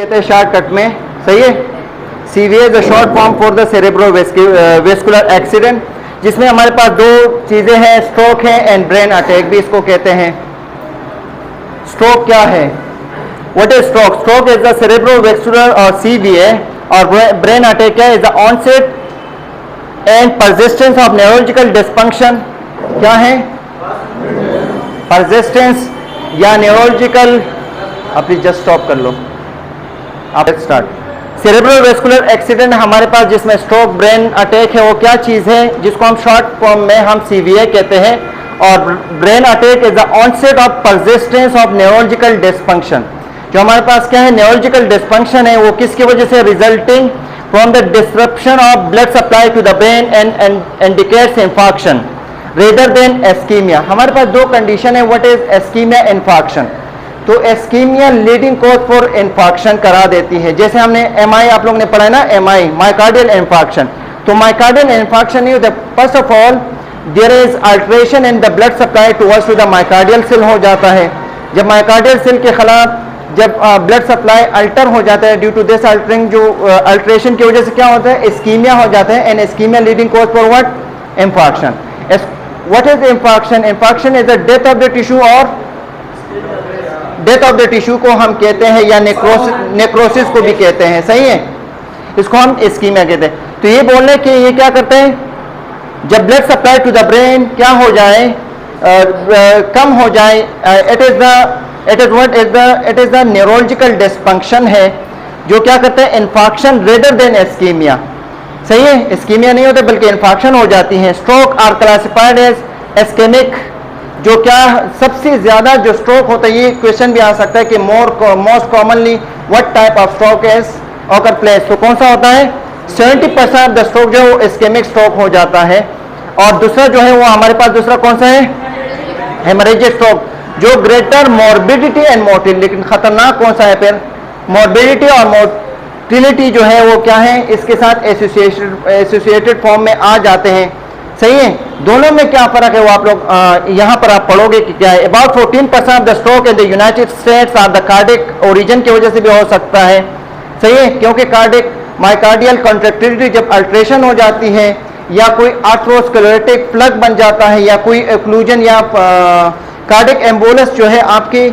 कहते हैं शॉर्टकट में, सही है। CVA is a short form for the cerebrovascular accident, जिसमें हमारे पास दो चीजें हैं, स्ट्रोक है एंड ब्रेन अटैक भी इसको कहते हैं। स्ट्रोक क्या है? What is stroke? Stroke is the cerebrovascular और सीवीए, और ब्रेन अटैक क्या है? Is the onset and persistence of neurological dysfunction. क्या है? परसिस्टेंस या न्यूरोलॉजिकल, आप जस्ट स्टॉप कर लो, आप स्टार्ट। सेरेब्रोवेस्कुलर एक्सीडेंट हमारे पास जिसमें स्ट्रोक ब्रेन अटैक है, वो क्या चीज है जिसको हम शॉर्ट फॉर्म में हम सीवीए कहते हैं। और brain attack is the onset of persistence of neurological dysfunction. जो हमारे पास क्या है, न्यूरोलॉजिकल डिस्फंक्शन है, वो किसकी वजह से? Resulting from the disruption of blood supply to the brain and indicates infarction rather than ischaemia. हमारे पास दो कंडीशन है, व्हाट इज एस्कीमिया, इंफार्क्शन। तो ischaemia leading cause for infarction करा देती है। जैसे हमने एमआई आप लोगों ने पढ़ा है ना, एमआई मायोकार्डियल इंफार्क्शन। तो मायोकार्डियल इंफार्क्शन नहीं होता, first of all there is alteration in the blood supply towards to the myocardial cell हो जाता है। जब मायोकार्डियल सेल के खिलाफ जब ब्लड सप्लाई अल्टर हो जाता है, ड्यू टू दिस अल्टरिंग, जो अल्टरेशन की वजह से क्या होता है? इस्कीमिया हो जाता है। And ischaemia leading cause for what? Infarction. What is infarction? Infarction is the death of the tissue, और डेथ ऑफ द टिश्यू को हम कहते हैं, या नेक्रोसिस को भी कहते हैं, सही है। इसको हम इस्कीमिया कहते हैं। तो ये बोलने कि ये क्या करते हैं, जब blood supply to the brain क्या हो जाए, कम हो जाए, it is the neurological dysfunction है जो क्या करते हैं? इंफार्क्शन रेदर देन एस्कीमिया, सही है। इस्कीमिया नहीं होता बल्कि इंफार्क्शन हो जाती है। स्ट्रोक आर क्लासिफाइड एज एस्केमिक, जो क्या सबसे ज्यादा जो स्ट्रोक होता है, ये क्वेश्चन भी आ सकता है कि most commonly what type of stroke is occur place. तो कौन सा होता है? 70% ऑफ द स्ट्रोक जो है वो इस्केमिक स्ट्रोक हो जाता है। और दूसरा जो है वो हमारे पास दूसरा कौन सा है? हेमरेजिक स्ट्रोक, जो ग्रेटर मॉर्बिडिटी एंड मोर्टिलिटी, लेकिन खतरनाक कौन सा है फिर? मॉर्बिडिटी और मोर्टिलिटी जो है वो क्या है, इसके साथ एसोसिएटेड फॉर्म में आ जाते हैं, सही है। दोनों में क्या फर्क है वो आप लोग यहाँ पर आप पढ़ोगे कि क्या है। About 14% of the stroke in the United States are the cardiac origin की वजह से भी हो सकता है, सही है, क्योंकि कार्डिक मायोकार्डियल कॉन्ट्रैक्टिलिटी जब अल्ट्रेशन हो जाती है, या कोई आर्थरोस्क्लेरोटिक प्लग बन जाता है, या कोई ओक्लूजन या कार्डिक एम्बोलस जो है आपकी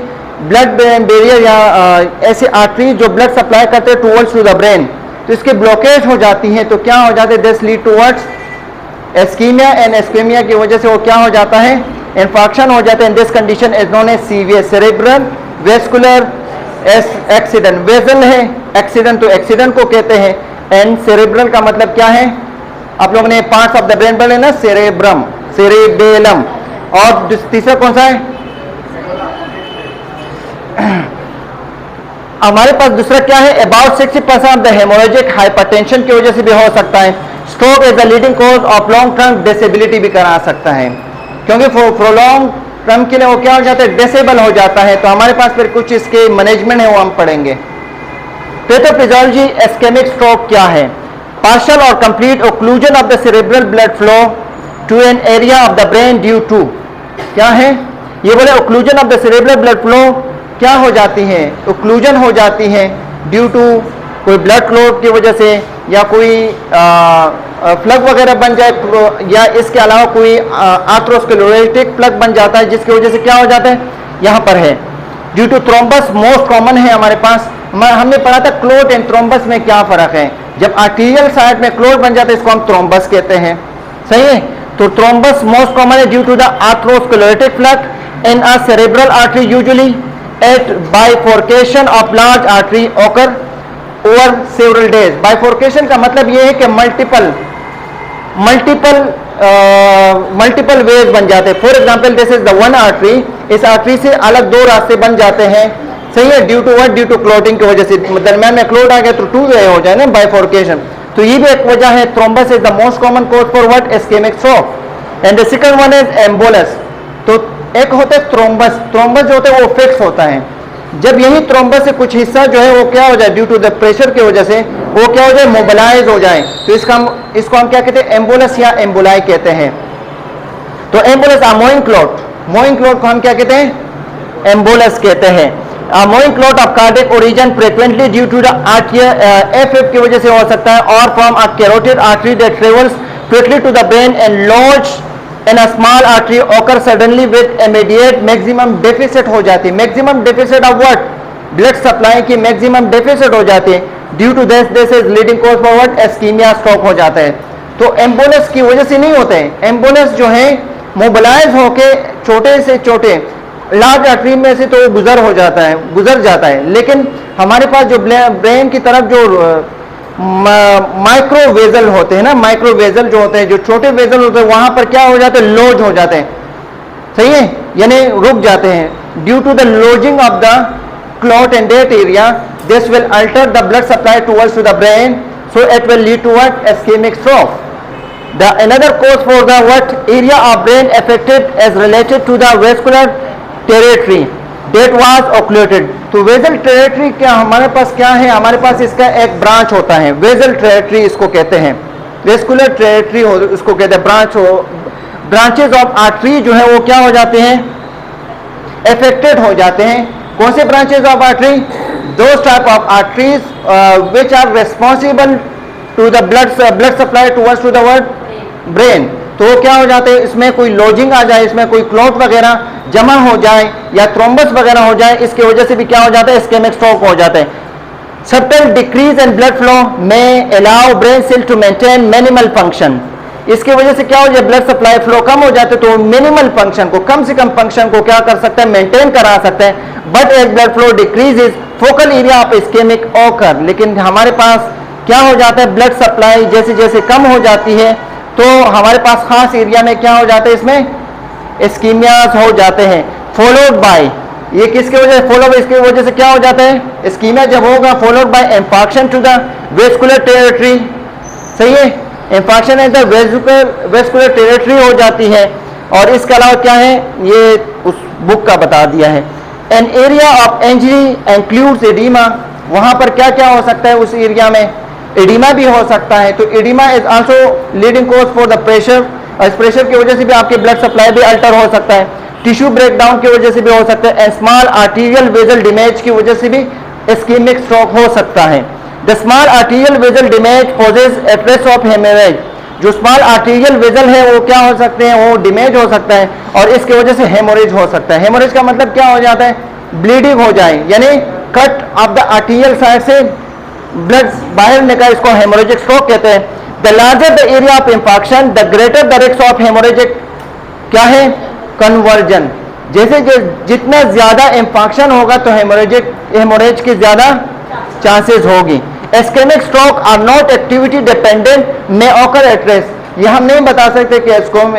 ब्लड बैरियर या ऐसे आर्टरी जो ब्लड सप्लाई करते हैं टुवर्ड्स टू द ब्रेन, तो इसके ब्लॉकेज हो जाती हैं, तो क्या हो जाते हैं? दिस लीड टुवर्ड्स एस्कीमिया, एंड एस्कीमिया की वजह से वो क्या हो जाता है? इंफार्क्शन हो जाता है। This condition is known as CVA cerebral vascular accident. Vessel है, एक्सीडेंट तो एक्सीडेंट को कहते हैं, एंड सेरेब्रल का मतलब क्या है? आप लोगों ने पार्ट्स ऑफ द ब्रेन पढ़े ना, सेरेब्रम, सेरेबेलम। और तीसरा कौन सा है? हमारे पास दूसरा क्या है? About 60% of the haemorrhagic hypertension की वजह से भी हो सकता है। Stroke is the leading cause of long term disability भी करा सकता है, क्योंकि प्रोलॉन्ग टर्म के लिए वो क्या हो जाता है? डिसेबल हो जाता है। तो हमारे पास फिर कुछ इसके मैनेजमेंट है वो हम पढ़ेंगे। पैथोफिजियोलॉजी इस्केमिक स्ट्रोक क्या है? पार्शियल और complete occlusion of the cerebral blood flow to an area of the brain due to, क्या है ये? बोले occlusion of the cerebral blood flow क्या हो जाती है? ओक्लूजन हो जाती है ड्यू टू कोई ब्लड क्लॉट की वजह से, या कोई प्लग वगैरह बन जाए, या इसके अलावा कोई आर्थरोस्क्लेरोटिक प्लग बन जाता है, जिसकी वजह से क्या हो जाता है? यहाँ पर है due to thrombus, most common है हमारे पास। हमने पढ़ा था क्लोट एंड थ्रोम्बस में क्या फर्क है। जब आर्टीरियल साइड में क्लोट बन जाता है इसको हम थ्रोम्बस कहते हैं, सही है। तो थ्रोम्बस मोस्ट कॉमन है due to the atherosclerotic plug in a cerebral artery, usually at bifurcation of large artery occur over several days. Bifurcation का मतलब ये है कि मल्टीपल वेज बन जाते हैं। For example this is the one artery, इस आर्टरी से अलग दो रास्ते बन जाते हैं, सही है, due to what? Due to clotting की वजह से दरम्यान में क्लोट आ गया तो टू वे हो जाए ना, बाइफोर्केशन। तो ये भी एक वजह है। Thrombus is the most common cause for what? Ischaemic stroke. And the second one is embolus. तो एक होता है थ्रोम्बस, थ्रोम्बस जो होता है वो फिक्स होता है। जब यही थ्रोम्बस से कुछ हिस्सा जो है वो क्या हो जाए? ड्यू टू द प्रेशर की वजह से वो क्या हो जाए? मोबिलाइज हो जाए, तो इसको हम क्या कहते हैं? एम्बोलस या एम्बोलाई कहते हैं। तो एम्बोलस मोइंग क्लॉट को हम क्या कहते हैं? एम्बोलस कहते हैं। Moving clot of cardiac origin frequently due to the F की वजह से हो सकता है, और from a carotid artery that travels quickly to the brain and lodges in a small artery occur suddenly with immediate maximum deficit हो जाती है। Maximum deficit of what? Blood supply की मैक्सिमम डेफिसिट हो जाती है। Due to this is leading cause for what? Ischaemia, stroke हो जाता है। तो एम्बोलस की वजह से नहीं होते हैं। एम्बोलस जो है मोबिलाइज होके छोटे से छोटे लार्ज आर्टरी में से तो गुजर जाता है, लेकिन हमारे पास जो ब्रेन की तरफ जो माइक्रो वेजल होते हैं ना, माइक्रो वेजल जो होते हैं, जो छोटे वेजल होते हैं, वहां पर क्या हो जाते हैं? लॉज हो जाते हैं। सही है, यानी रुक जाते हैं। Due to the lodging of the clot in that area, this will alter the blood supply towards to the brain, so it will lead to what? Ischaemic stroke. The another cause for the what area of brain affected is related to the vascular territory that was occluded. तो vessel territory क्या हमारे पास क्या है? हमारे पास इसका एक branch होता है, वेजल टेरिटरी इसको कहते हैं, वेस्कुलर टेरिटरी इसको कहते हैं। ब्रांचेज ऑफ आर्टरी जो है वो क्या हो जाते हैं? अफेक्टेड हो जाते हैं। कौन से branches of artery? Those type of arteries which are responsible to the blood supply towards to the word brain. तो क्या हो जाते हैं? इसमें कोई लॉजिंग आ जाए, इसमें कोई क्लॉट वगैरह जमा हो जाए या थ्रोम्बस वगैरह हो जाए, इसकी वजह से भी क्या हो जाता है? इस्केमिक स्ट्रोक हो जाता है। Subtle decrease in blood flow में allow brain cell to maintain minimal function. इसकी वजह से क्या हो जाए? ब्लड सप्लाई फ्लो कम हो जाते, तो मिनिमल फंक्शन को, कम से कम फंक्शन को क्या कर सकते हैं? मेंटेन करा सकते हैं। But as blood flow decreases focal area of ischaemic occur, लेकिन हमारे पास क्या हो जाता है? ब्लड सप्लाई जैसे जैसे कम हो जाती है तो हमारे पास खास एरिया में क्या हो जाता है? इसमें इस्कीमियाज हो जाते हैं। फॉलोड बाय, ये किसके वजह से फॉलो? इसकी वजह से क्या हो जाता है? इस्कीमिया जब होगा followed by infarction to the vascular territory. सही है, इंफाक्शन है तो वेस्कुलर टेरिटरी हो जाती है। और इसके अलावा क्या है? ये उस बुक का बता दिया है। N area of injury includes oedema, वहां पर क्या क्या हो सकता है? उस एरिया में एडिमा भी हो सकता है। तो oedema is also leading cause for the pressure, और इस प्रेशर की वजह से भी आपके ब्लड सप्लाई भी अल्टर हो सकता है। टिश्यू ब्रेकडाउन की वजह से भी हो सकता है। And small arterial vessel damage की वजह से भी इस्केमिक स्ट्रोक हो सकता है। The small arterial vessel damage poses a risk of haemorrhage. जो स्मॉल आर्टीरियल वेजल है वो क्या हो सकते हैं? वो डैमेज हो सकता है और इसकी वजह से हेमोरेज हो सकता है। हेमोरेज का मतलब क्या हो जाता है? ब्लीडिंग हो जाए, यानी cut off the arterial side से ब्लड बाहर निकल, इसको हेमोरेजिक स्ट्रोक कहते हैं। The larger the area of infection the greater the risk of haemorrhagic क्या है? कन्वर्जन। जैसे जितना ज्यादा इंफेक्शन होगा तो हेमोरेज की ज्यादा चांसेस होगी। Ischaemic stroke are not activity dependent, may occur at rest. ये हम नहीं बता सकते कि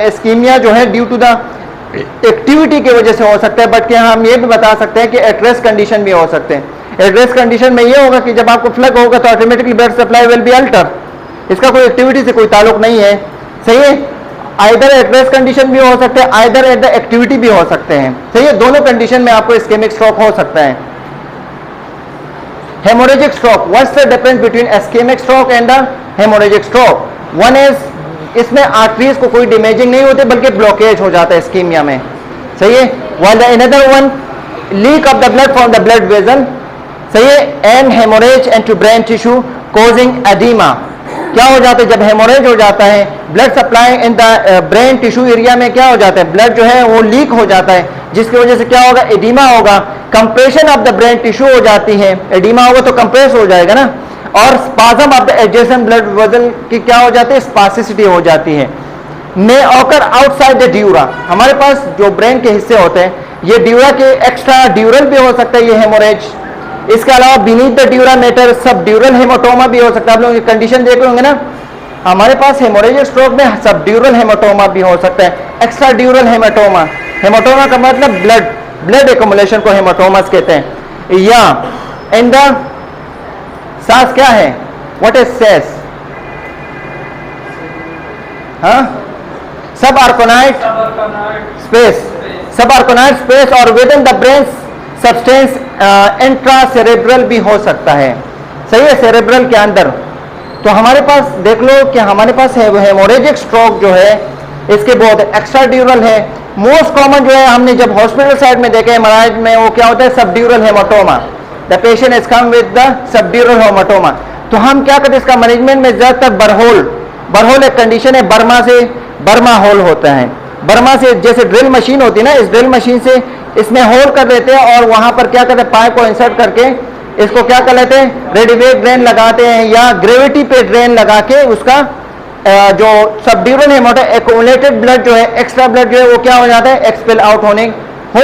इस्कीमिया जो है ड्यू टू द एक्टिविटी की वजह से हो सकता है, बट क्या हम ये भी बता सकते हैं कि एट रेस्ट कंडीशन भी हो सकते हैं। एट रेस्ट कंडीशन में ये होगा कि जब आपको फ्लग होगा तो automatically blood supply will be alter, इसका कोई एक्टिविटी से कोई ताल्लुक नहीं है। सही है, आइदर एट रेस्ट कंडीशन भी हो सकते हैं, आइदर एट द एक्टिविटी भी हो सकते हैं। सही है, दोनों कंडीशन में आपको इस्केमिक स्ट्रोक हो सकता है। Haemorrhagic stroke, what's the difference between ischaemic stroke and the haemorrhagic stroke? One is, इसमें आर्टरीज को कोई डैमेजिंग नहीं होती बल्कि ब्लॉकेज हो जाता है इस्कीमिया में। सही है, while the another one leak of the blood from the blood vessel. सही है, and haemorrhage into brain tissue causing oedema. क्या हो जाता है? जब हेमोरेज हो जाता है, blood supply in the brain tissue area में क्या हो जाता है? ब्लड जो है वो लीक हो जाता है, जिसकी वजह से क्या होगा? एडिमा होगा। Compression of the brain tissue हो जाती है, एडिमा होगा तो कंप्रेस हो जाएगा ना। और spasm of the adjacent blood vessel की क्या हो जाती है? स्पासिसिटी हो जाती है। मे ऑकर आउटसाइड द ड्यूरा, हमारे पास जो ब्रेन के हिस्से होते हैं ये ड्यूरा के एक्स्ट्रा ड्यूरल भी हो सकता है ये हेमोरेज। इसके अलावा बीनीथ द ड्यूरा मेटर सब ड्यूरल हेमाटोमा भी हो सकता है। आप लोग कंडीशन देख होंगे ना, हमारे पास हेमोरेजिक स्ट्रोक में सब ड्यूरल हेमाटोमा भी हो सकता है, एक्स्ट्रा ड्यूरल हेमाटोमा। हेमाटोमा का मतलब ब्लड एक्युमुलेशन को हेमाटोमास कहते हैं। या इन द सास क्या है? व्हाट इज सेस? हाँ, subarachnoid space, subarachnoid space और within the brain substance intracerebral भी हो सकता है। सही है, सेरेब्रल के अंदर। तो हमारे पास देख लो कि हमारे पास हेमोरेजिक स्ट्रोक जो है इसके बहुत एक्स्ट्रा ड्यूरल है। मोस्ट कॉमन जो है हमने जब हॉस्पिटल साइड में देखे एमआरआई में, वो क्या होता है, subdural haematoma. The patient is come with the subdural haematoma. तो हम क्या करते हैं इसका मैनेजमेंट में, ज्यादातर बरहोल एक कंडीशन है, बर्मा होल होता है। बर्मा से जैसे ड्रिल मशीन होती है ना, इस ड्रिल मशीन से इसमें होल कर देते हैं और वहां पर क्या करते हैं, पाइप को इंसर्ट करके इसको क्या कर लेते हैं, रेडिवेट ड्रेन लगाते हैं या ग्रेविटी पे ड्रेन लगा के उसका जो सबड्यूरल हेमाटोमा एक्यूमुलेटेड ब्लड जो है, एक्स्ट्रा ब्लड जो है वो क्या हो जाता है, एक्सपेल आउट हो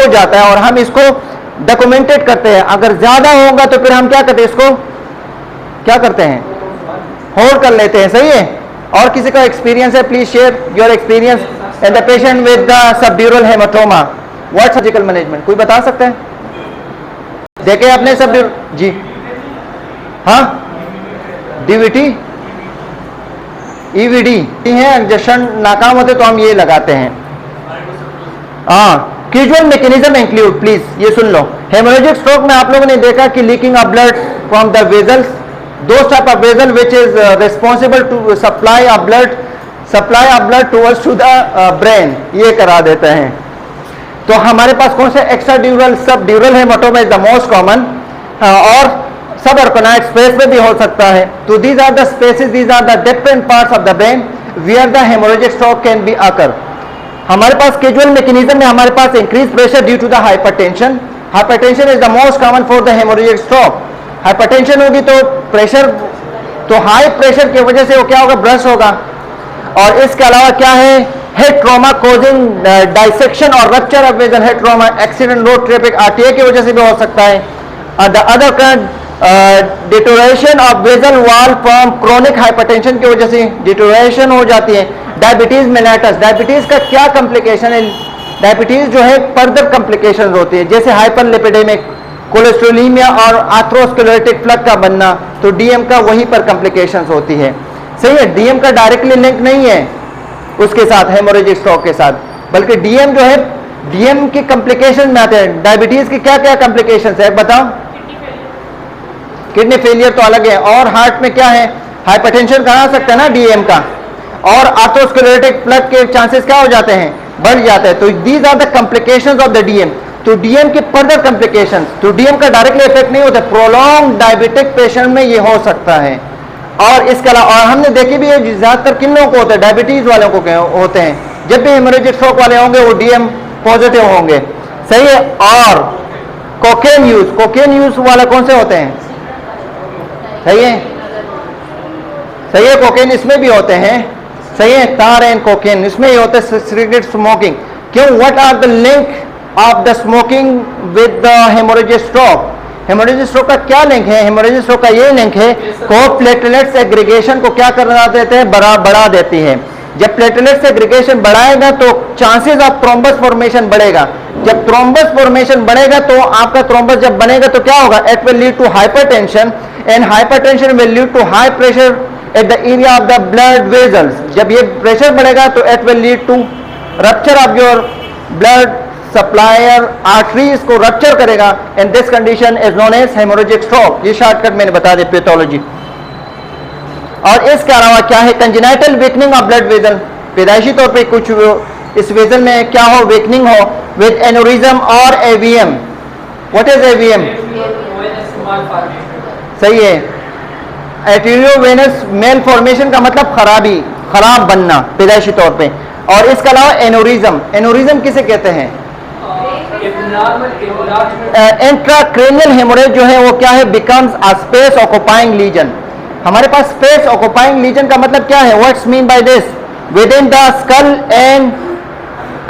जाता है। और हम इसको डॉक्यूमेंटेड करते हैं। अगर ज्यादा होगा तो फिर हम क्या करते हैं, इसको क्या करते हैं, होल्ड कर लेते हैं। सही है। और किसी का एक्सपीरियंस है, please share your experience in the patient with the subdural haematoma, what surgical management, कोई बता सकता है? देखे अपने सब जी, हाँ, डीवीटी ईवीडी है, इंजेक्शन नाकाम होते तो हम ये लगाते हैं। हाँ, यूजुअल मैकेनिज्म इंक्लूड, प्लीज ये सुन लो। हेमोरेजिक स्ट्रोक में आप लोगों ने देखा कि leaking of blood from the vessels, दो type of vessel which is responsible to supply of blood towards to the brain, ये करा देते हैं। तो हमारे पास कौन सा, एक्स्ट्रा ड्यूरल सब ड्यूरल haematoma is the most common, और सब ऑर्गेनाइज स्पेस में भी हो सकता है। तो these are the spaces, these are the different parts of the brain where the haemorrhagic stroke can be occur. हमारे पास कैजुअल मैकेनिज्म में हमारे पास increase pressure due to the hypertension. Hypertension is the most common for the haemorrhagic stroke. Hypertension होगी तो pressure, तो high pressure की वजह से वो क्या होगा, ब्रस्ट होगा। और इसके अलावा क्या है, हेड ट्रॉमा कोजिंग डाइसेक्शन और rupture of vessel, head trauma, accident, road traffic, RTA की वजह से भी हो सकता है। The other deterioration of vessel wall from chronic hypertension की वजह से डिटोरेशन हो जाती है। डायबिटीज मेलाइटस, डायबिटीज का क्या कॉम्प्लिकेशन है, डायबिटीज जो है फर्दर कॉम्प्लिकेशन होती है, जैसे हाइपरलिपिडेमिक, कोलेस्ट्रोलीमिया और आर्थरोस्क्लेरोटिक प्लग का बनना, तो डीएम का वहीं पर कॉम्प्लिकेशंस होती है। सही है, डीएम का डायरेक्टली लिंक नहीं है उसके साथ, हेमोरेजिक स्ट्रोक के साथ, बल्कि डीएम जो है, डीएम की कॉम्प्लिकेशन में आते हैं। डायबिटीज की क्या क्या कॉम्प्लिकेशंस है बताओ? किडनी फेलियर तो अलग है, और हार्ट में क्या है, हाइपरटेंशन करा सकते हैं ना डीएम का, और आर्थरोस्क्लेरोटिक प्लग के चांसेस क्या हो जाते हैं, बढ़ जाते हैं। तो these are the complications of the DM. तो डीएम के फर्दर कॉम्प्लिकेशंस, तो डीएम का डायरेक्टली इफेक्ट नहीं होता, प्रोलॉन्ग डायबिटिक पेशेंट में ये हो सकता है। और इसके अलावा, और हमने देखी भी है ज्यादातर किन लोगों को होता है, डायबिटीज वालों को होते हैं। जब भी हेमोरेजिक स्ट्रोक वाले होंगे वो डीएम पॉजिटिव होंगे। सही है। और कोकेन यूज वाले कौन से होते हैं? सही है, सही है, कोकेन इसमें भी होते हैं। सही है, तार एंड कोकेन इसमें ही होते हैं। सिगरेट स्मोकिंग, क्यों, what are the link of the smoking with the haemorrhagic stroke? Haemorrhagic stroke का क्या लिंक है? हेमोरेजिक स्ट्रोक का ये लिंक है, को प्लेटलेट्स एग्रीगेशन को क्या करना देते हैं, बढ़ा देती है। जब प्लेटलेट्स एग्रीगेशन बढ़ाएगा तो चांसेस ऑफ थ्रोम्बस फॉर्मेशन बढ़ेगा। जब थ्रोम्बस फॉर्मेशन बढ़ेगा तो आपका थ्रोम्बस जब बनेगा तो क्या होगा, it will lead to hypertension, and hypertension will lead to high pressure at the area of the blood vessels. जब ये प्रेशर बढ़ेगा तो it will lead to rupture of your blood supplier arteries को रप्चर करेगा, and this condition is known as haemorrhagic stroke. ये shortcut मैंने बता दी, पैथोलॉजी। और इसके अलावा क्या है, congenital weakening of blood vessel, पैदाइशी तौर पे कुछ इस वेजल में क्या हो, वीकनिंग हो विद एनोरिज्म और एवीएम। What is AVM? सही है, आर्टेरियोवेनस मेल फॉर्मेशन का मतलब खराब बनना पैदाइशी तौर पे। और इसके अलावा एनोरिज्म किसे कहते हैं? इंट्राक्रेनियल हेमोरेज जो है वो क्या है, becomes a space occupying lesion. हमारे पास स्पेस ऑक्युपाइंग लीजन का मतलब क्या है, what's mean by this, within the skull and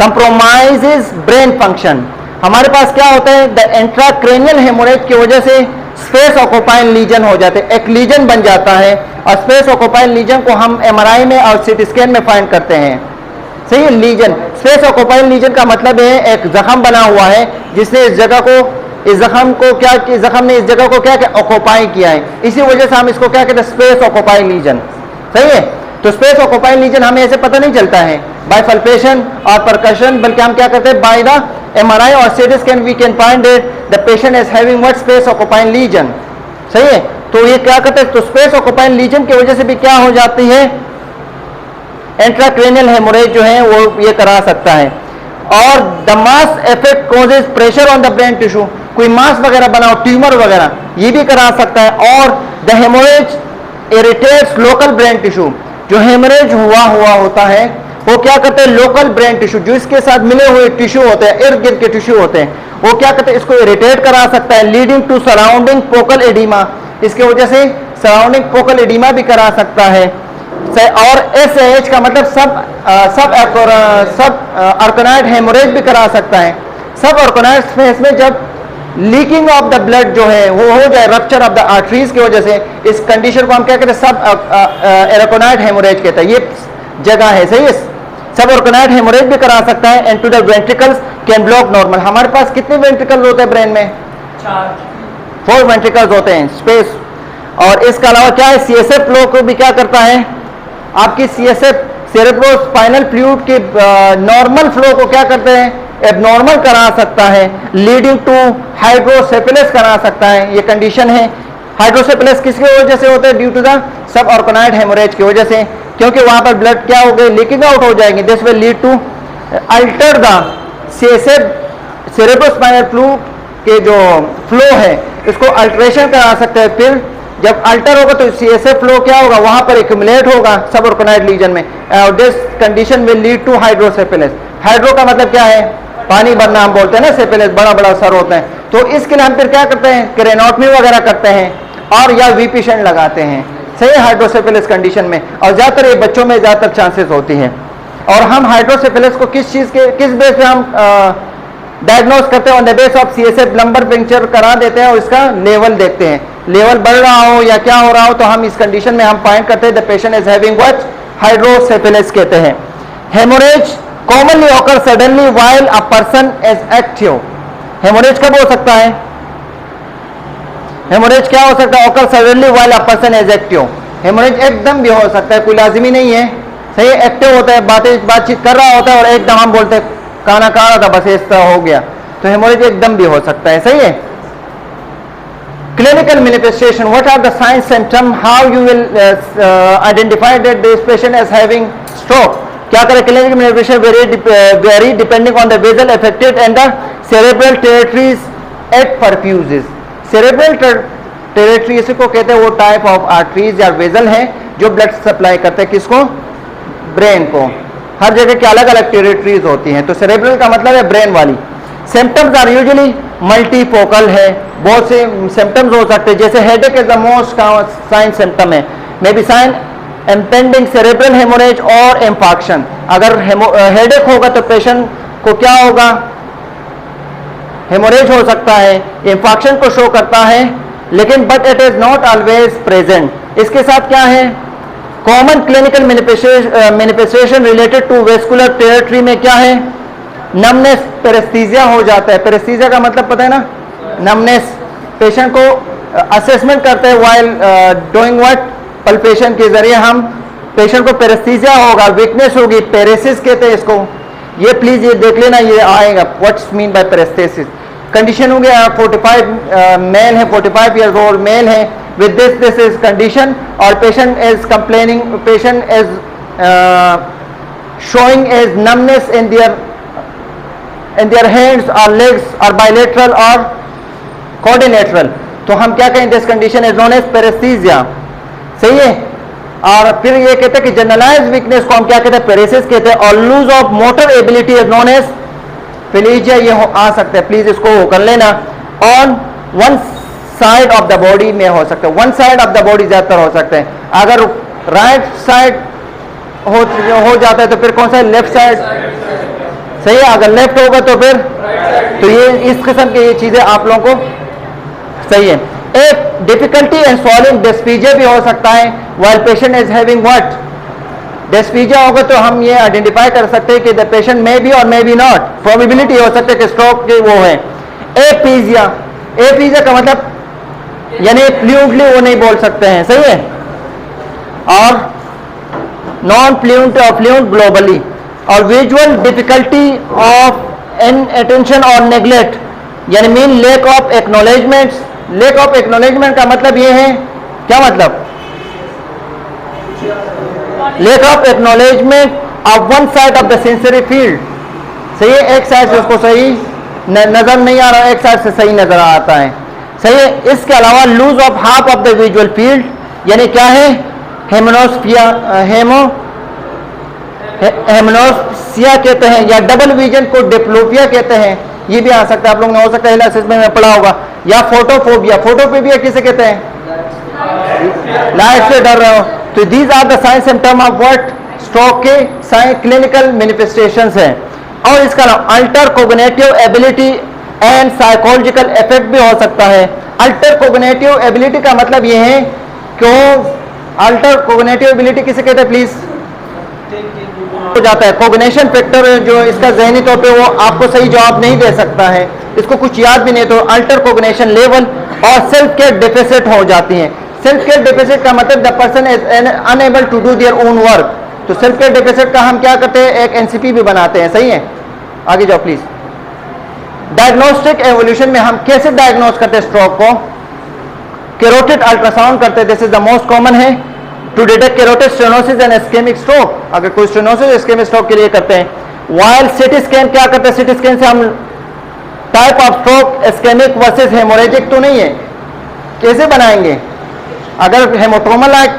compromises brain function. हमारे पास क्या होता है, द इंट्राक्रेनियल हेमोरेज की वजह से स्पेस ऑक्युपाइंग लीजन हो जाते हैं, एक लीजन बन जाता है। और स्पेस ऑक्युपाइंग लीजन को हम एमआरआई में और सीटी स्कैन में फाइंड करते हैं। सही है, लीजन, स्पेस ऑक्युपाइंग लीजन का मतलब है एक जख्म बना हुआ है जिसने इस जख्म ने इस जगह को क्या ऑक्युपाई किया है, इसी वजह से हम इसको क्या कहते हैं, स्पेस ऑक्युपाइंग लीजन। सही है, तो स्पेस ऑक्युपाइंग लीजन हमें ऐसे पता नहीं चलता है बाय पल्पेशन और परकशन, बल्कि हम क्या करते हैं, बाय द एमआरआई और CT scan we can find it the patient is having what, space occupying lesion. सही है, तो ये क्या करते हैं, तो स्पेस ऑक्युपाइंग लीजन की वजह से भी क्या हो जाती है, इंट्राक्रेनियल हेमोरेज जो है वो ये करा सकता है। और the mass effect causes pressure on the brain tissue, कोई मास वगैरह बनाओ, ट्यूमर वगैरह, ये भी करा सकता है। और the haemorrhage irritates local brain tissue, जो हेमोरेज हुआ होता है वो क्या करते हैं, लोकल ब्रेन टिश्यू जो इसके साथ मिले हुए टिश्यू होते हैं, इर्द गिर्द के टिश्यू होते हैं, वो क्या करते हैं, इसको इरिटेट करा सकता है, leading to surrounding focal oedema, इसकी वजह से सराउंडिंग पोकल एडिमा भी करा सकता है। और SAH का मतलब सब ऑर्गेनाइड हेमोरेज भी करा सकता है। सब ऑर्गेनाइड स्पेस में जब लीकिंग ऑफ द ब्लड जो है वो हो जाए, रप्चर ऑफ द आर्टरीज की वजह से, इस कंडीशन को हम क्या कहते हैं, सब ऑर्गेनाइड हेमोरेज कहते हैं। ये जगह है, सही है। सब ऑर्गेनाइड हेमोरेज भी करा सकता है। And to the ventricles can block normal. हमारे पास कितने वेंट्रिकल्स होते हैं ब्रेन में? 4 वेंट्रिकल्स होते हैं, स्पेस। और इसके अलावा क्या है, CSF फ्लो को भी क्या करता है, आपकी CSF सेरेब्रोस्पाइनल फ्लूइड के नॉर्मल फ्लो को क्या करते हैं, एबनॉर्मल करा सकता है, लीडिंग टू हाइड्रोसेफेलस करा सकता है। ये कंडीशन है। हाइड्रोसेफेलस किसकी वजह से होता है? Due to the sub ऑर्गेनाइड haemorrhage की वजह से, क्योंकि वहां पर ब्लड क्या हो गए, लीकिंग आउट हो जाएंगे। This will lead to alter the CSF cerebrospinal fluid के जो फ्लो है इसको अल्टरेशन करा सकते हैं। फिर जब अल्टर होगा तो CSF फ्लो क्या होगा, वहां पर एक्यूमुलेट होगा सब ऑर्गेनाइड लीजन में। This condition will lead to hydrocephalus. Hydro का मतलब क्या है, पानी भरना हम बोलते हैं ना, सेफेलस बड़ा बड़ा सर होता है। तो इसके लिए हम फिर क्या करते हैं, क्रेनोटमी वगैरह करते हैं और या VP शंट लगाते हैं, सही, हाइड्रोसेफेलस कंडीशन में। और ज्यादातर ये बच्चों में ज्यादातर चांसेस होती हैं। और हम हाइड्रोसेफेलस को किस बेस पे हम डायग्नोज करते हैं, on the base of CSF lumbar picture करा देते हैं और इसका लेवल देखते हैं। लेवल बढ़ रहा हो या क्या हो रहा हो तो हम इस कंडीशन में हम फाइंड करते हैं the patient is having what, hydrocephalus कहते हैं। Haemorrhage commonly occur suddenly while a person is active. Haemorrhage कब हो सकता है, हेमोरेज क्या हो सकता है, occur suddenly while a person is active. Haemorrhage एकदम भी हो सकता है, कोई लाजिमी नहीं है, सही, एक्टिव होता है, बातचीत कर रहा होता है और एकदम हम बोलते हैं खाना खा रहा था बस इस तरह हो गया, तो हेमोरेज एकदम भी हो सकता है, सही है। Clinical manifestation, what are the signs symptom, how you will identify that this patient is having stroke. क्या करें, clinical manifestation vary depending on the vessel affected and the cerebral territories it perfuses. Cerebral territory इसको कहते हैं वो type of arteries या vessel है जो blood supply करते हैं किसको, ब्रेन को। हर जगह की अलग अलग टेरिटरीज होती हैं, तो सेरेब्रल का मतलब है ब्रेन वाली। सिम्टम्स आर यूजुअली मल्टीफोकल है, बहुत से सिम्टम्स हो सकते हैं, जैसे headache is the most sign symptom है, may be sign impending cerebral haemorrhage और इंफाक्शन। अगर हेडेक होगा तो पेशेंट को क्या होगा, हेमोरेज हो सकता है, इंफाक्शन को शो करता है, लेकिन but it is not always present. इसके साथ क्या है, common clinical manifestation related to vascular territory में क्या है, नमनेस, पेरेस्थीजिया हो जाता है। पेरेस्थीजिया का मतलब पता है ना, नमनेस। पेशेंट को असेसमेंट करते हैं वाइल डूइंग व्हाट, पल्पेशन के जरिए हम पेशेंट को पेरेस्थीजिया होगा, वीकनेस होगी, पेरेसिस कहते हैं इसको। ये प्लीज ये देख लेना, ये आएगा व्हाट्स मीन बाय पेरेस्थीसिस। कंडीशन हो गया 45 मेल है, 45 ईयर्स ओल्ड मेल है with this is condition, or patient is complaining, patient is showing as numbness in their hands or legs or bilateral or quadrilateral, तो हम क्या कहें, this condition is known as paraesthesia, सही है। और फिर ये कहते हैं कि जनरलाइज वीकनेस को हम क्या कहते हैं, पेरेसिस कहते हैं। और loss of motor ability is known as plegia, ये आ सकता है, प्लीज इसको कर लेना। On one side of the body में हो सकता है, one side of the body ज्यादातर हो सकते हैं। अगर राइट साइड हो जाता है तो फिर कौन सा, लेफ्ट साइड, सही है। अगर लेफ्ट होगा तो फिर तो ये इस किस्म की ये चीजें आप लोगों को, सही है। एक डिफिकल्टी इन स्वॉलिंग, डिस्पीजिया भी हो सकता है while patient is having what, dysphasia होगा तो हम ये आइडेंटिफाई कर सकते हैं कि द पेशेंट मे बी और मे बी नॉट, प्रोबेबिलिटी हो सकता है कि स्ट्रोक के वो है। एपीजिया, एपीजिया का मतलब यानी फ्लूइडली वो नहीं बोल सकते हैं, सही है। और नॉन फ्लूएंट और फ्लूएंट ग्लोबली। और visual difficulty of in attention और नेग्लेक्ट, यानी mean lake of acknowledgements. Lake of acknowledgement का मतलब ये है, क्या मतलब, lack of acknowledgement of one side of the sensory field. सही है, एक साइड से उसको सही नजर नहीं आ रहा, एक साइड से सही नजर आता है। सही है। इसके अलावा lose of half of the visual field, यानी क्या है, हेमनोस्फिया कहते हैं, या डबल विजन को डिप्लोपिया कहते हैं, ये भी आ सकता है। आप लोगों ने हो सकता है इलासिस में पढ़ा होगा। या फोटोफोबिया, फोटोफोबिया किसे कहते हैं, लाइट से डर रहे हो। तो these are the sign symptom of what, stroke के साइन क्लिनिकल मैनिफेस्टेशंस हैं। और इसका alter cognitive ability and psychological effect भी हो सकता है। अल्टर कोग्निटिव एबिलिटी का मतलब ये है, क्यों अल्टर कोग्निटिव एबिलिटी किसे कहते हैं प्लीज, हो जाता है कोग्निशन फैक्टर जो इसका जहनी तौर पे वो आपको सही जवाब नहीं दे सकता है, इसको कुछ याद भी नहीं, तो अल्टर कोग्निशन लेवल और सेल्फ केयर डिफिसिट हो जाती हैं। सेल्फ केयर डिफिसिट का मतलब the person is unable to do their own work. तो सेल्फ केयर डिफिसिट का हम क्या करते हैं, एक एनसीपी भी बनाते हैं। सही है, आगे जाओ प्लीज। डायग्नोस्टिक एवोल्यूशन में हम कैसे डायग्नोज करते हैं स्ट्रोक को, कैरोटिड अल्ट्रासाउंड करते हैं, this is the most common है to detect carotid stenosis and ischaemic stroke. अगर कोई स्टेनोसिस इस्केमिक स्ट्रोक के लिए करते हैं। वाइल सिटी स्कैन क्या करते हैं, सिटी स्कैन से हम type of stroke ischaemic versus haemorrhagic तो नहीं है, कैसे बनाएंगे। अगर हेमोट्रोमा लाइक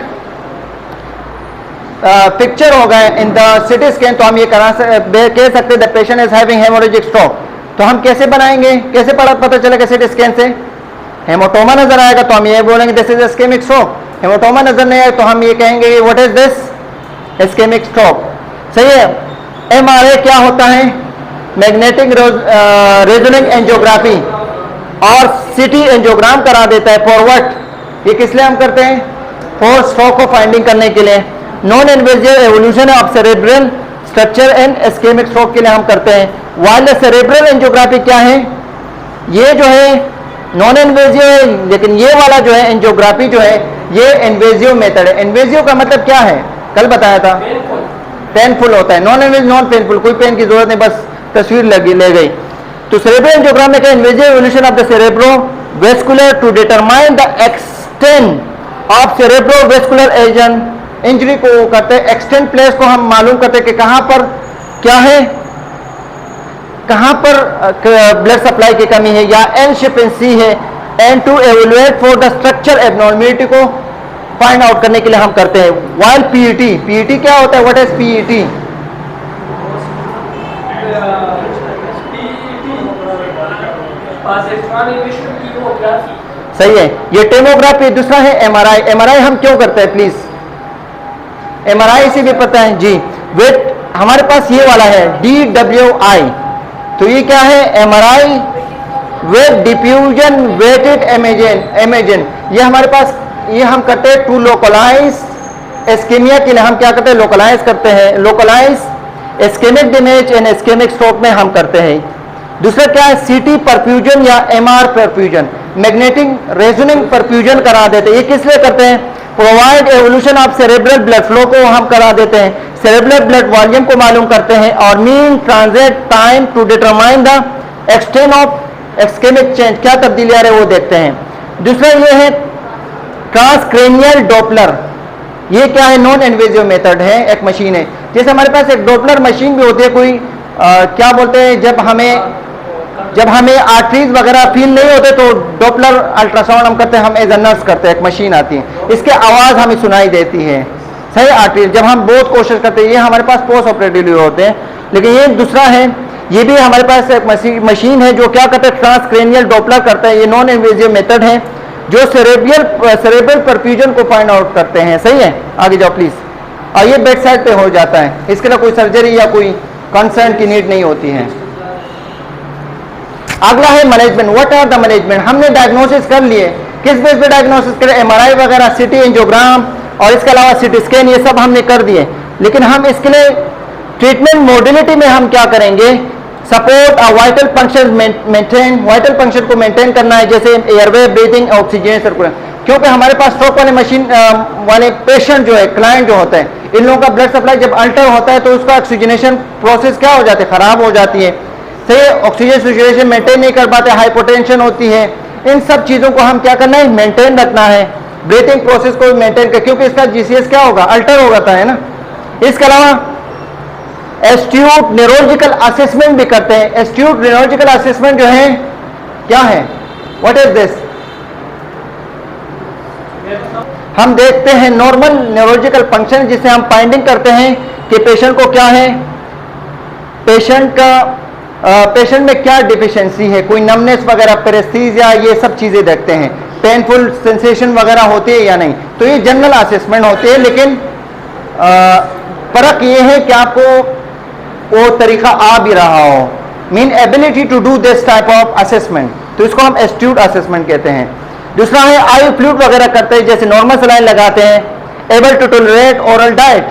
पिक्चर हो गए इन द सिटी स्कैन तो हम ये कह सकते हैं the patient is having haemorrhagic stroke. तो हम कैसे बनाएंगे, कैसे पता चलेगा सिटी स्कैन से, हेमोटोमा नजर आएगा तो हम ये बोलेंगे this is ischaemic stroke. Haematoma नजर नहीं आए तो हम ये कहेंगे what is this, ischaemic stroke. सही है। एमआरआई क्या होता है, मैग्नेटिक रेजोनेंस एंजियोग्राफी, और सीटी एंजियोग्राम करा देता है फॉर व्हाट, ये किस लिए हम करते हैं, फॉर स्ट्रोक को फाइंडिंग करने के लिए। Non invasive evolution of cerebral structure and ischaemic stroke के लिए हम करते हैं। वाइल सेरेब्रल एंजियोग्राफी क्या है, ये जो है नॉन इन्वेजिव है, लेकिन ये वाला जो है एंजियोग्राफी जो है ये इन्वेजिव मेथड है। इन्वेजिव का मतलब क्या है, कल बताया था, पेनफुल होता है। नॉन इन्वेजिव नॉन पेनफुल, कोई पेन की जरूरत नहीं, बस तस्वीर लगी ले गई। तो सेरेब्रल एंजियोग्राम में क्या, invasive evolution of the cerebrovascular to determine the extent of cerebrovascular agent, injury को करते हैं, एक्सटेंट प्लेस को हम मालूम करते हैं कि कहां पर क्या है, कहां पर ब्लड सप्लाई की कमी है, या इनसफिशिएंसी है, and to evaluate for the structure abnormality को फाइंड आउट करने के लिए हम करते हैं। वाइल पीईटी, पीईटी क्या होता है, व्हाट इज पीईटी, सही है, ये टेमोग्राफी। दूसरा है एमआरआई। एमआरआई हम क्यों करते हैं प्लीज, एमआरआई से भी पता है जी, वेट हमारे पास ये वाला है DWI, तो ये क्या है, MRI weight diffusion weighted imaging. ये हमारे पास, ये हम करते हैं टू लोकलाइज इस्केमिया के लिए, हम क्या करते हैं, लोकलाइज करते हैं, localize ischaemic damage and ischaemic stroke में हम करते हैं। दूसरा क्या है, सीटी परफ्यूजन या MR perfusion, magnetic resonance perfusion करा देते हैं। ये किस लिए करते हैं, provide evolution of cerebral blood flow को हम करा देते हैं, सेरेब्रल ब्लड वॉल्यूम को मालूम करते हैं, और mean transit time to determine the extent of ischemic change, क्या तब्दीली आ रही है वो देखते हैं। दूसरा ये है ट्रांसक्रेनियल डॉपलर, ये क्या है, नॉन इन्वेजिव मेथड है, एक मशीन है। जैसे हमारे पास एक डॉपलर मशीन भी होती है, कोई क्या बोलते हैं, जब हमें आर्टरीज वगैरह फील नहीं होते तो डॉपलर अल्ट्रासाउंड हम करते हैं, हम एज अ नर्स करते हैं, एक मशीन आती है, इसके आवाज़ हमें सुनाई देती है। सही, आर्टरीज जब हम बहुत कोशिश करते हैं, ये हमारे पास पोस्ट ऑपरेटिवली होते हैं। लेकिन ये दूसरा है, ये भी हमारे पास एक मशीन है जो क्या करते हैं, ट्रांसक्रेनियल डॉपलर करता है। ये नॉन इन्वेजिव मेथड है जो सेरेब्रल परफ्यूजन को फाइंड आउट करते हैं। सही है, आगे जाओ प्लीज। और ये बेड साइड पे हो जाता है, इसके लिए कोई सर्जरी या कोई कंसर्न की नीड नहीं होती है। अगला है management. What are the management, हमने डायग्नोसिस कर लिए, किस बेस पे डायग्नोसिस करें, एमआरआई वगैरह, सिटी एंजियोग्राम, और इसके अलावा सिटी स्कैन, ये सब हमने कर दिए। लेकिन हम इसके लिए ट्रीटमेंट मोडिलिटी में हम क्या करेंगे, support vital function maintain, vital function को मेंटेन करना है, जैसे एयरवे, ब्रीथिंग, ऑक्सीजन सर्कुलेशन। क्योंकि हमारे पास स्ट्रोक वाले मशीन वाले पेशेंट जो है, क्लाइंट जो होते हैं, इन लोगों का ब्लड सप्लाई जब अल्टर होता है तो उसका ऑक्सीजनेशन प्रोसेस क्या हो जाती है, खराब हो जाती है। सही, ऑक्सीजन सिचुएशन मेंटेन नहीं कर पाते, हाइपोटेंशन होती है। इन सब चीज़ों को हम क्या करना है, मेंटेन रखना है। ब्रीथिंग प्रोसेस को मेंटेन कर, क्योंकि इसका जीसीएस क्या होगा, अल्टर हो जाता है ना, इसके अलावा एस्ट्यूट न्यूरोलॉजिकल असेसमेंट भी करते हैं। एस्ट्यूट न्यूरोलॉजिकल असेसमेंट जो है क्या है, व्हाट इज दिस? हम देखते हैं नॉर्मल न्यूरोलॉजिकल फंक्शन जिसे हम फाइंडिंग करते हैं कि पेशेंट को क्या है, पेशेंट में क्या डिफिशिएंसी है, कोई नमनेस वगैरह, पेरेस्थीसिया, ये सब चीजें देखते हैं, पेनफुल सेंसेशन वगैरह होती है या नहीं। तो ये जनरल असेसमेंट होती है, लेकिन फर्क ये है कि आपको वो तरीका आ भी रहा हो, mean ability to do this type of assessment, तो इसको हम एस्ट्यूट असेसमेंट कहते हैं। दूसरा है आई फ्लूइड वगैरह करते हैं, जैसे नॉर्मल सलाइन लगाते हैं, able to tolerate oral diet,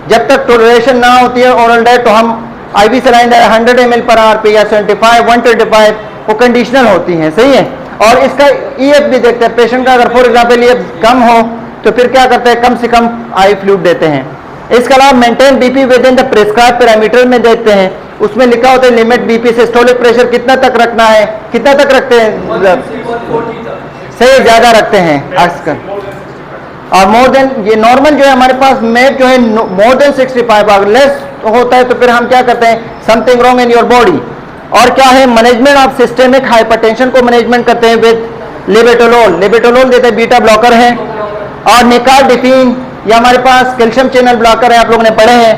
जब तक टॉलरेशन ना होती है ओरल डाइट तो हम IV saline 100 ml per hour पे या 75, 125 वो कंडीशनल होती हैं, सही है। और इसका ईएफ भी देखते हैं, पेशेंट का अगर फॉर एग्जाम्पल ईएफ कम हो तो फिर क्या करते हैं, कम से कम आई फ्लूइड देते हैं। इसके अलावा maintain BP with in the prescribe parameter में देखते हैं, उसमें लिखा होता है लिमिट बीपी सिस्टोलिक प्रेशर कितना तक रखना है, कितना तक रखते हैं, सही ज्यादा रखते हैं आजकल, और मोर देन ये नॉर्मल जो है हमारे पास मेप जो है मोर देन 65, अगर लेस होता है तो फिर हम क्या करते हैं, something wrong in your body. और क्या है, मैनेजमेंट ऑफ सिस्टेमिक हाइपरटेंशन को मैनेजमेंट करते हैं विद लेबेटोलोल, लेबेटोलोल देते हैं, बीटा ब्लॉकर है, और निकार्डिफिन या हमारे पास कैल्शियम चैनल ब्लॉकर है, आप लोगों ने पढ़े हैं,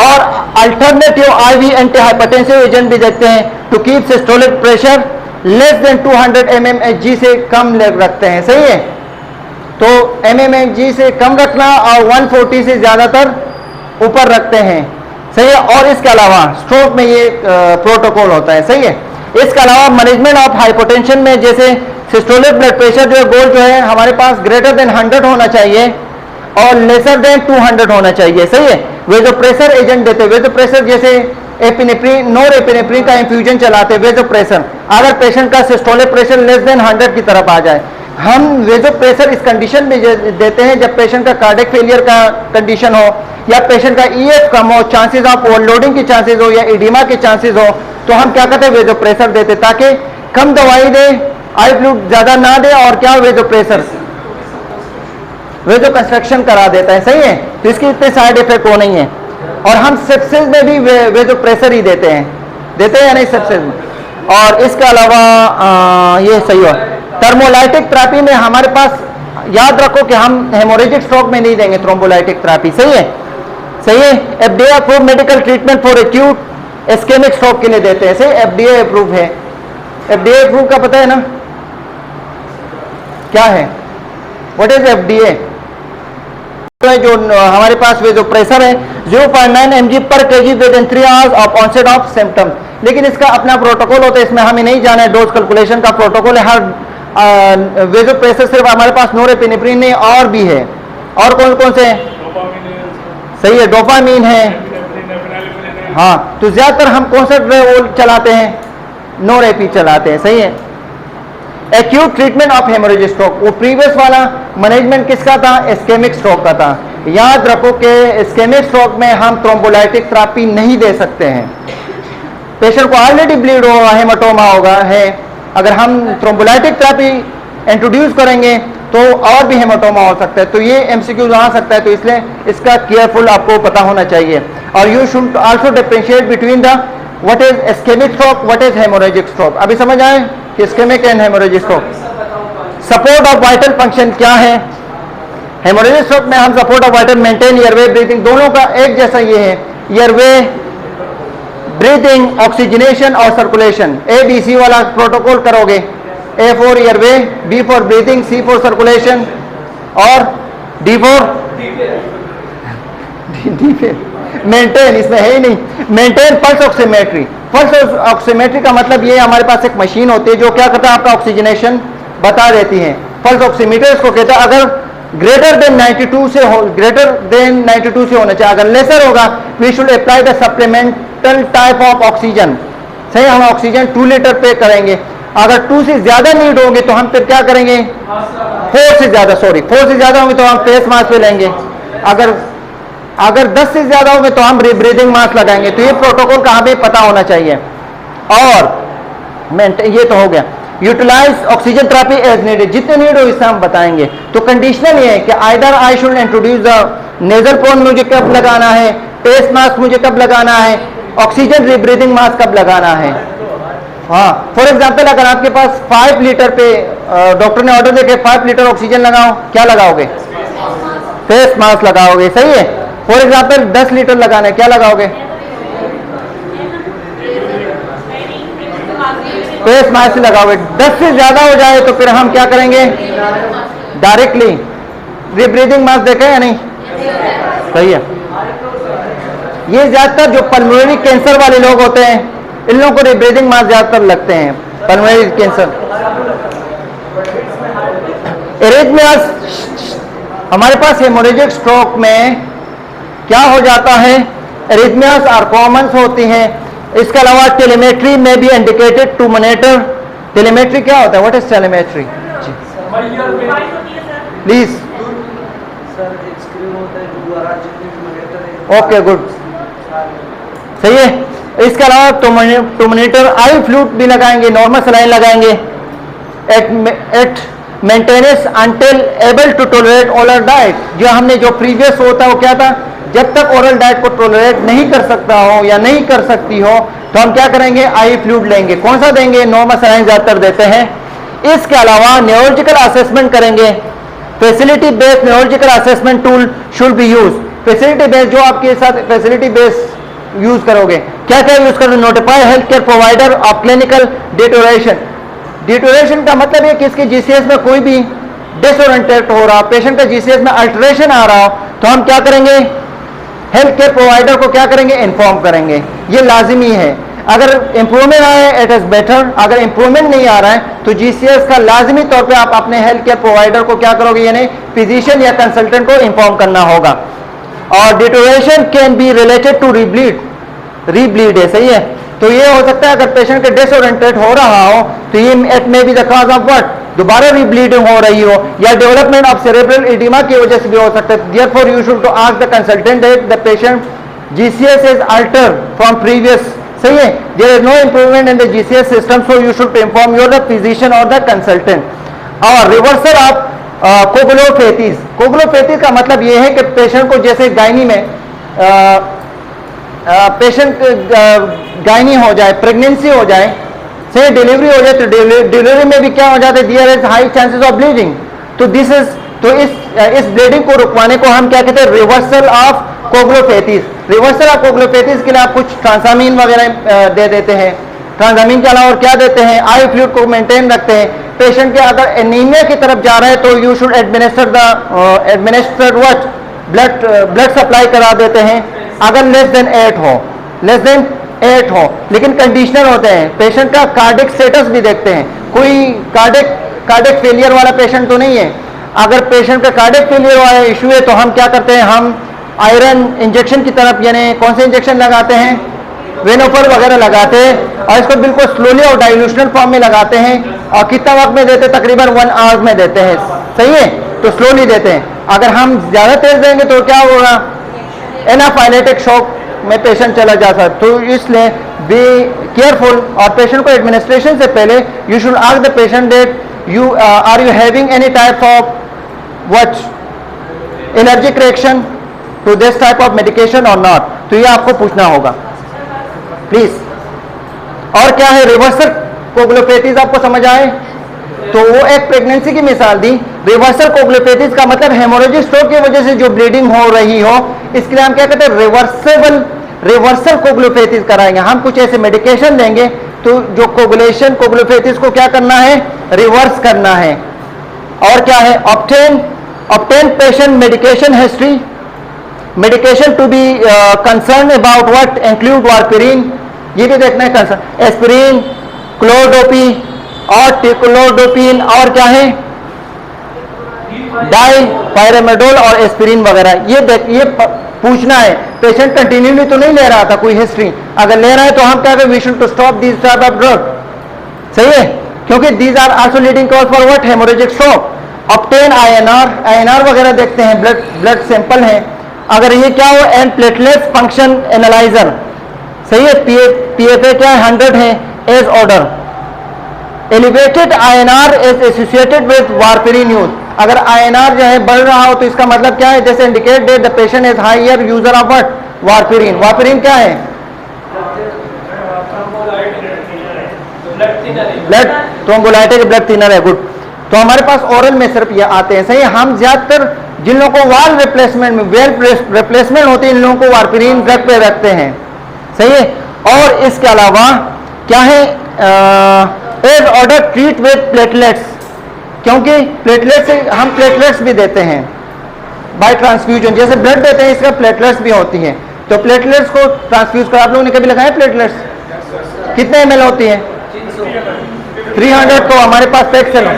और alternative IV anti hypertensive agent भी देखते हैं to keep systolic pressure less than 200 mmHg से कम रखते हैं, सही है। तो mmHg से कम रखना और 140 से ज्यादातर ऊपर रखते हैं, सही है। और इसके अलावा स्ट्रोक में ये प्रोटोकॉल होता है, सही है। इसके अलावा मैनेजमेंट ऑफ हाइपोटेंशन में जैसे सिस्टोलिक ब्लड प्रेशर जो है गोल जो है हमारे पास ग्रेटर देन 100 होना चाहिए और लेसर देन 200 होना चाहिए, सही है। वेजो प्रेशर एजेंट देते हैं, वेजो प्रेशर जैसे एपिनेफ्रिन, नोर एपिनेफ्रिन का इंफ्यूजन चलाते हैं वेजो प्रेशर, अगर पेशेंट का सिस्टोलिक प्रेशर लेस देन 100 की तरफ आ जाए, हम वेजो प्रेशर इस कंडीशन में देते हैं जब पेशेंट का कार्डियक फेलियर का कंडीशन हो या पेशेंट का ईएफ कम हो, चांसेस ऑफ ओवरलोडिंग के चांसेस हो या एडिमा के चांसेस हो, तो हम क्या करते हैं, वेजो प्रेशर देते ताकि कम दवाई दे, आई फ्लूइड ज्यादा ना दे, और क्या वेजो प्रेशर वेजो कंस्ट्रक्शन करा देता है, सही है। तो इसके इतने साइड इफेक्ट हो नहीं है। और हम सेप्सिस में भी वेजो प्रेशर ही देते हैं या नहीं सेप्सिस में। और इसके अलावा ये सही हो, थर्मोलाइटिक थेरेपी में हमारे पास याद रखो कि हम हेमोरेजिक स्ट्रोक में नहीं देंगे थ्रोम्बोलाइटिक थेरेपी, सही है, सही है। FDA approve medical treatment for acute ischemic stroke के लिए देते हैं, सही, एफडीए अप्रूव है। एफडीए अप्रूव का पता है ना क्या है, व्हाट इज एफडीए? जो हमारे पास वे जो प्रेशर है 0.9 mg पर kg within 3 hours of onset of symptoms, लेकिन इसका अपना प्रोटोकॉल होता है, इसमें हमें नहीं जाना है, डोज कैलकुलेशन का प्रोटोकॉल है। हर वेजो प्रेशर सिर्फ हमारे पास नोरेपिनेफ्रिन नहीं और भी है, और कौन कौन से हैं, सही है, डोपामीन है, हाँ। तो ज्यादातर हम कौन सा वो चलाते हैं, नोरेपी चलाते हैं, सही है। Acute treatment of haemorrhagic stroke, वो प्रीवियस वाला मैनेजमेंट किसका था, इस्केमिक स्ट्रोक का था। याद रखो कि इस्केमिक स्ट्रोक में हम थ्रोम्बोलाइटिक थेरेपी नहीं दे सकते हैं, पेशेंट को ऑलरेडी ब्लीड होगा, हेमाटोमा होगा है, अगर हम थ्रोम्बोलाइटिक थेरेपी इंट्रोड्यूस करेंगे तो और भी हेमाटोमा हो सकता है, तो ये एमसीक्यूज आ सकता है, तो इसलिए इसका केयरफुल आपको पता होना चाहिए। और you should also differentiate between the what is ischaemic stroke, what is hemorrhagic stroke. अभी समझ आए कि ischemic and hemorrhagic stroke. Support of vital function क्या है, हेमोरेजिक स्ट्रोक में हम support of vital maintain airway breathing, दोनों का एक जैसा ये है, एयरवे ब्रीथिंग, ऑक्सीजनेशन और सर्कुलेशन, ABC वाला प्रोटोकॉल करोगे, A for airway, B for breathing, C for circulation और D फॉर मेंटेन, इसमें है ही नहीं, maintain pulse oximetry. Pulse oximetry का मतलब ये हमारे पास एक मशीन होती है जो क्या करता है, आपका ऑक्सीजनेशन बता देती है। पल्स ऑक्सीमीटर इसको कहता है। अगर ग्रेटर देन 92 से हो, ग्रेटर देन 92 से होना चाहिए, अगर लेसर होगा we should apply the supplemental type of oxygen, सही, हम ऑक्सीजन 2 लीटर पे करेंगे। अगर 2 से ज्यादा नीड होगी तो हम फिर क्या करेंगे, 4 से ज्यादा होंगे तो हम फेस मास्क पे लेंगे, अगर 10 से ज्यादा होंगे तो हम ब्रीदिंग मास्क लगाएंगे। तो ये प्रोटोकॉल का हमें पता होना चाहिए। और ये तो हो गया, utilise oxygen therapy as needed, जितने नीड हो इससे हम बताएंगे। तो कंडीशनल ये है कि either I should introduce the nasal prong मुझे कब लगाना है, फेस मास्क मुझे कब लगाना है, ऑक्सीजन रीब्रीदिंग मास्क कब लगाना है। हाँ, फॉर एग्जांपल अगर आपके पास 5 लीटर पे डॉक्टर ने ऑर्डर देके 5 लीटर ऑक्सीजन लगाओ, क्या लगाओगे? फेस मास्क लगाओगे, सही है। फॉर एग्जांपल 10 लीटर लगाना है, क्या लगाओगे? फेस मास्क लगाओगे। 10 से ज्यादा हो जाए तो फिर हम क्या करेंगे? डायरेक्टली रीब्रीदिंग मास्क देखें या नहीं? सही है। ये ज्यादातर जो पल्मोनरी कैंसर वाले लोग होते हैं, इन लोगों को रीब्रीदिंग मास्क ज्यादातर लगते हैं, पल्मोनरी कैंसर। एरिथमियास, हमारे पास हेमोरेजिक स्ट्रोक में क्या हो जाता है? एरिथमियास आर कॉमन होती हैं। इसके अलावा टेलीमेट्री में भी इंडिकेटेड टू मॉनिटर। टेलीमेट्री क्या होता है? What is telemetry? Please. Okay, good, सही है। इसके अलावा टू मॉनिटर आई फ्लूइड भी लगाएंगे, नॉर्मल सलाइन लगाएंगे। At maintenance until able to tolerate oral diet. जो हमने जो प्रीवियस होता है वो क्या था? जब तक ओरल डाइट को टॉलरेट नहीं कर सकता हो या नहीं कर सकती हो तो हम क्या करेंगे? आई फ्लूइड लेंगे। कौन सा देंगे? नॉर्मल सलाइन ज्यादातर देते हैं। इसके अलावा न्यूरोलॉजिकल असेसमेंट करेंगे। Facility based neurological assessment tool should be use. Facility based, जो आपके साथ फैसिलिटी बेस्ड यूज करोगे, क्या क्या यूज करोगे? Notify health care provider of clinical deterioration. Deterioration का मतलब है कि इसके जीसीएस में कोई भी डिसओरिएंटेड हो रहा, पेशेंट का जीसीएस में अल्टरेशन आ रहा हो, तो हम क्या करेंगे? हेल्थ केयर प्रोवाइडर को क्या करेंगे? इन्फॉर्म करेंगे। ये लाजिमी है। अगर इंप्रूवमेंट आए इट इज बेटर, अगर इंप्रूवमेंट नहीं आ रहा है तो जीसीएस का लाजिमी तौर पे आप अपने हेल्थ केयर प्रोवाइडर को क्या करोगे? यानी फिजिशियन या कंसल्टेंट को इन्फॉर्म करना होगा। और deterioration can be related to rebleed है, सही है। तो ये हो सकता है अगर पेशेंट के डिसओरिएंटेड हो रहा हो तो ये it may be the cause of what? दोबारा रीब्लीडिंग हो रही हो या डेवलपमेंट ऑफ सेरेब्रल एडिमा की वजह से भी हो सकता है। Therefore you should to ask the consultant that the patient GCS is altered from previous, सही है। There is no improvement in the GCS system, so you should inform your the physician और द कंसल्टेंट। और reversal of coagulopathies. Coagulopathy का मतलब ये है कि patient को, जैसे गायनी में पेशेंट गायनी हो जाए, प्रेगनेंसी हो जाए, से डिलीवरी हो जाए, तो डिलीवरी में भी क्या हो जाता है? There is high chances of bleeding. तो दिस इज, तो इस ब्लीडिंग को रुकवाने को हम क्या कहते हैं? Reversal of coagulopathies. Reversal of coagulopathies के लिए आप कुछ ट्रांसामीन वगैरह दे देते हैं। ट्रांसामीन के अलावा और क्या देते हैं? आई फ्लूइड को मेंटेन रखते हैं। पेशेंट के अगर एनीमिया की तरफ जा रहा है तो you should administer what? Blood supply करा देते हैं। अगर लेस देन 8 हो, लेकिन कंडीशनल होते हैं। पेशेंट का कार्डिक स्टेटस भी देखते हैं। कोई कार्डिक फेलियर वाला पेशेंट तो नहीं है। अगर पेशेंट का कार्डिक फेलियर वाला इशू है तो हम क्या करते हैं? हम आयरन इंजेक्शन की तरफ, यानी कौन से इंजेक्शन लगाते हैं? वेनोफर वगैरह लगाते हैं और इसको बिल्कुल स्लोली और डाइल्यूशनल फॉर्म में लगाते हैं। और कितना वक्त में देते हैं? तकरीबन 1 आवर में देते हैं, सही है। तो स्लोली देते हैं। अगर हम ज्यादा तेज देंगे तो क्या होगा? एनाफाइलेटिक शॉक में पेशेंट चला जा सकता है। तो इसलिए बी केयरफुल। और पेशेंट को एडमिनिस्ट्रेशन से पहले you should ask the patient that you are you having any type of what allergic reaction to this type of medication और नॉट। तो ये आपको पूछना होगा प्लीज। और क्या है? रिवर्सल कोगुलोपैथीज आपको समझ आए? तो वो एक प्रेगनेंसी की मिसाल दी। रिवर्सल कोगुलोपैथीज का मतलब हेमोरेजिक स्ट्रोक की वजह से जो ब्लीडिंग हो रही हो, इसके लिए हम क्या कहते हैं? रिवर्सल कोगुलोपैथीज कराएंगे। हम कुछ ऐसे मेडिकेशन देंगे तो जो कोगुलोपैथीज को क्या करना है? रिवर्स करना है। और क्या है? Obtain patient medication history. Medication to be concern about what? Include warfarin, ये भी देखना है कंसर्न। एस्पिरिन, क्लोरोडोपी और टिक्लोडोपिन, और क्या है? डाइपाइरामिडोल और एस्पिरिन वगैरह। ये पूछना है। पेशेंट कंटिन्यूली तो नहीं ले रहा था कोई हिस्ट्री, अगर ले रहा है तो हम क्या करें? We should to stop this type of drug, सही है। क्योंकि these are also leading cause for what? Hemorrhagic stroke. Obtain INR वगैरह देखते हैं, ब्लड सैंपल है। अगर ये क्या हो? एंड प्लेटलेट्स फंक्शन एनालाइजर, सही है। पीएफए क्या है? 100 है as order. Elevated INR is associated with warfarin use. अगर INR जो है बढ़ रहा हो तो इसका मतलब क्या है? जैसे indicate that the patient is higher user of what? Warfarin. Warfarin क्या है? ब्लड थ्रोम्बोलाइटिक ब्लड थिनर है। गुड। तो हमारे पास ओरल में सिर्फ ये आते हैं, सही है। हम ज्यादातर जिन लोगों को वाल रिप्लेसमेंट में रिप्लेसमेंट होती है, इन लोगों को वारफेरिन ड्रग पे रखते हैं, सही है। और इसके अलावा क्या है? As order treat with platelets, क्योंकि प्लेटलेट से हम प्लेटलेट्स भी देते हैं बाय ट्रांसफ्यूजन। जैसे ब्लड देते हैं, इसका प्लेटलेट्स भी होती हैं, तो प्लेटलेट्स को ट्रांसफ्यूज कर। आप लोगों ने कभी लगाए प्लेटलेट्स? कितने ml होती हैं? 300। तो हमारे पास पैक चलो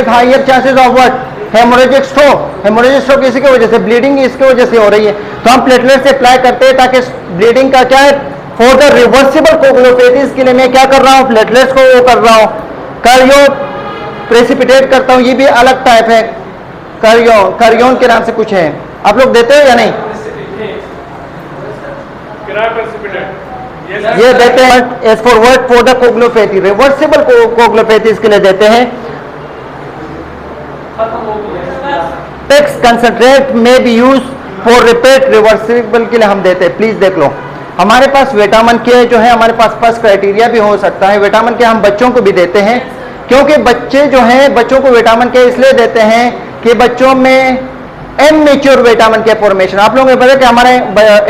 higher chances of what? Hemorrhagic stroke. Haemorrhagic stroke इसी की वजह से, ब्लीडिंग इसकी वजह से हो रही है, तो हम प्लेटलेट से अप्लाई करते हैं ताकि ब्लीडिंग का क्या है? फॉर द रिवर्सिबल कोगुलोपैथीज के लिए मैं क्या कर रहा हूँ? प्लेटलेट्स को वो कर रहा हूँ, कार्यो प्रेसिपिटेट करता हूँ। ये भी अलग टाइप है, कार्योन के नाम से कुछ है। आप लोग देते हो या नहीं? ये देते हैं as for word for the coagulopathy, reversible coagulopathies के लिए देते हैं। टेक्स कंसंट्रेट में be used for repeat reversible के लिए हम देते हैं। प्लीज देख लो, हमारे पास विटामिन के जो है, हमारे पास फर्स्ट क्राइटेरिया भी हो सकता है। विटामिन के हम बच्चों को भी देते हैं, क्योंकि बच्चे जो हैं, बच्चों को विटामिन के इसलिए देते हैं कि बच्चों में इमैच्योर विटामिन के फॉर्मेशन। आप लोगों को पता है कि हमारे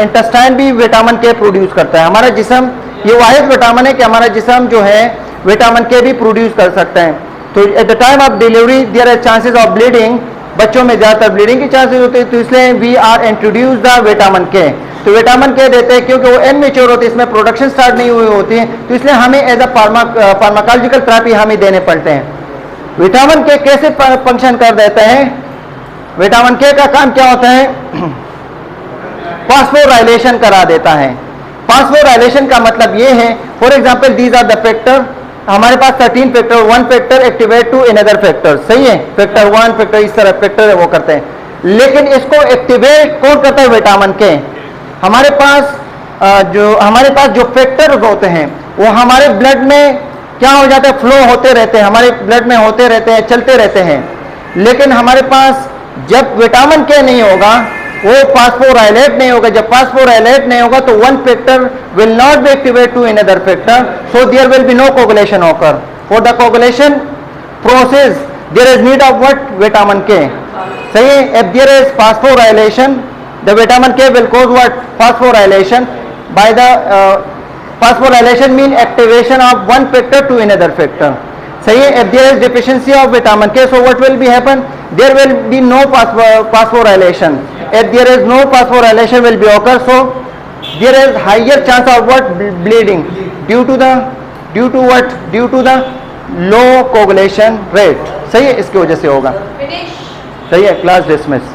इंटेस्टाइन भी विटामिन के प्रोड्यूस करता है। हमारा जिस्म ये वाहिद विटामिन है कि हमारा जिस्म जो है विटामिन के भी प्रोड्यूस कर सकता है। तो at the time of delivery there are chances of bleeding, बच्चों में ज़्यादातर ब्लीडिंग की चांसेस होते हैं, तो इसलिए we are introduce the vitamin K. तो विटामिन के देते हैं क्योंकि वो इमैच्योर होती है, इसमें प्रोडक्शन स्टार्ट नहीं हुई होती है, तो इसलिए हमें एज अ फार्माकोलॉजिकल थेरेपी हमें देने पड़ते हैं। विटामिन के कैसे फंक्शन कर देते हैं? विटामिन के का काम क्या होता है? फास्फोराइलेशन करा देता है। फास्फोराइलेशन का मतलब ये है, for example these are the factor, हमारे पास 13 factor, one factor activate to another factor, सही है। फैक्टर 1 फैक्टर इस तरह फैक्टर वो करते हैं, लेकिन इसको एक्टिवेट कौन करता है? विटामिन के। हमारे पास जो फैक्टर होते हैं वो हमारे ब्लड में क्या हो जाता है? फ्लो होते रहते हैं, हमारे ब्लड में होते रहते हैं, चलते रहते हैं। लेकिन हमारे पास जब विटामिन के नहीं होगा, वो फास्फोराइलेट नहीं होगा। जब फास्फोराइलेट नहीं होगा तो one factor will not be activate to another factor, so there will be no coagulation occur. For the coagulation process there is need of what? Vitamin K, सही है। If there is phosphorylation, the vitamin K will cause what? Phosphorylation. By the phosphorylation mean activation of one factor to another factor. सही है। If there is deficiency of vitamin K, so what will be happen? There will be no phosphorylation. If there is no phosphorylation will be occur, so there is higher chance of what? Bleeding due to what? Due to the low coagulation rate. सही है, इसकी वजह से होगा। सही है। Class dismiss.